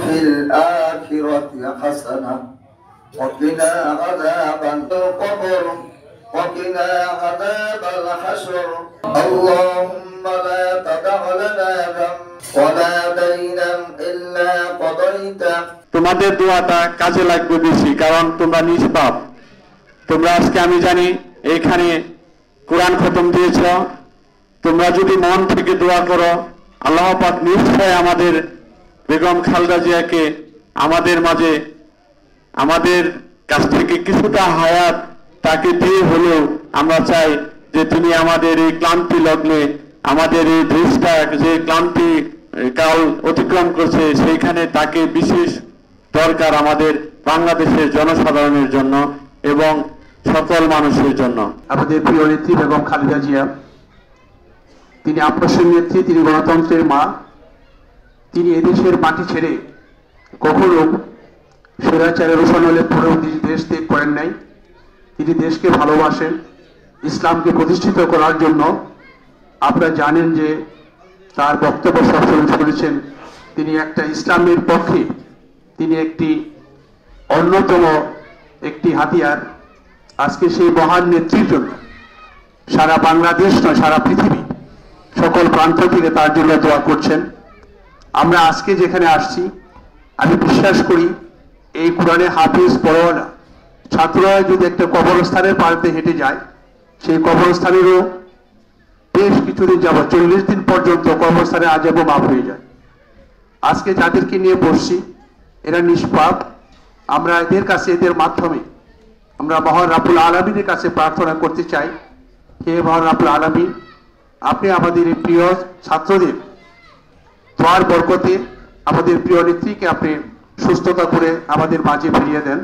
في الآخرة حسنة وقنا عذاب القبر وقنا عذاب الحشر اللهم لا تدع لنا ذنبا ولا دينا إلا قضيته। তোমাদের দোয়াটা কাজে লাগবে বেশি, কারণ তোমরা নিষ্পাপ। তোমরা আজকে আমি জানি এখানে কোরআন খতম দিয়েছ, তোমরা যদি মন থেকে দোয়া করো আল্লাহ পাক নিশ্চয় আমাদের বেগম খালেদা জিয়াকে আমাদের মাঝে আমাদের কাছ থেকে কিছুটা হায়াত তাকে দিয়ে হলেও আমরা চাই যে তিনি আমাদের এই ক্লান্তি লগ্নে আমাদের এই দেশটা যে ক্লান্তি কাল অতিক্রম করছে সেইখানে তাকে বিশেষ দরকার আমাদের বাংলাদেশের জনসাধারণের জন্য এবং সকল মানুষের জন্য। আমাদের প্রিয় নেত্রী বেগম খালেদা জিয়া, তিনি আপসের নেত্রী, তিনি গণতন্ত্রের মা। তিনি এদেশের মাটি ছেড়ে কখনো স্বৈরাচারের রোষানলে পড়েও তিনি দেশ ত্যাগ করেন নাই। তিনি দেশকে ভালোবাসেন, ইসলামকে প্রতিষ্ঠিত করার জন্য। আপনারা জানেন যে তার বক্তব্য সবসময় শুনেছেন, তিনি একটা ইসলামের পক্ষে, তিনি একটি অন্যতম একটি হাতিয়ার। আজকে সেই মহান নেত্রীর জন্য সারা বাংলাদেশ নয় সারা পৃথিবী সকল প্রান্ত থেকে তার জন্য দোয়া করছেন। আমরা আজকে যেখানে আসছি আমি বিশ্বাস করি এই কোরআনে হাফিজ পড়োয়ানা ছাত্ররা যদি একটা কবরস্থানের পাড়তে হেঁটে যায়, সেই কবরস্থানেরও বেশ কিছুদিন যাবত 40 দিন পর্যন্ত কবরস্থানে আযাব মাফ হয়ে যায়। আজকে যাদেরকে নিয়ে বসছি এরা নিষ্পাপ। আমরা এদের কাছে, এদের মাধ্যমে আমরা মহান রাব্বুল আলামিনের কাছে প্রার্থনা করতে চাই, হে মহান রাব্বুল আলামিন, আপনি আমাদের এই প্রিয় ছাত্রদের দোয়ার বরকতে আমাদের প্রিয় নেত্রীকে আপনি সুস্থতা করে আমাদের মাঝে ফিরিয়ে দেন।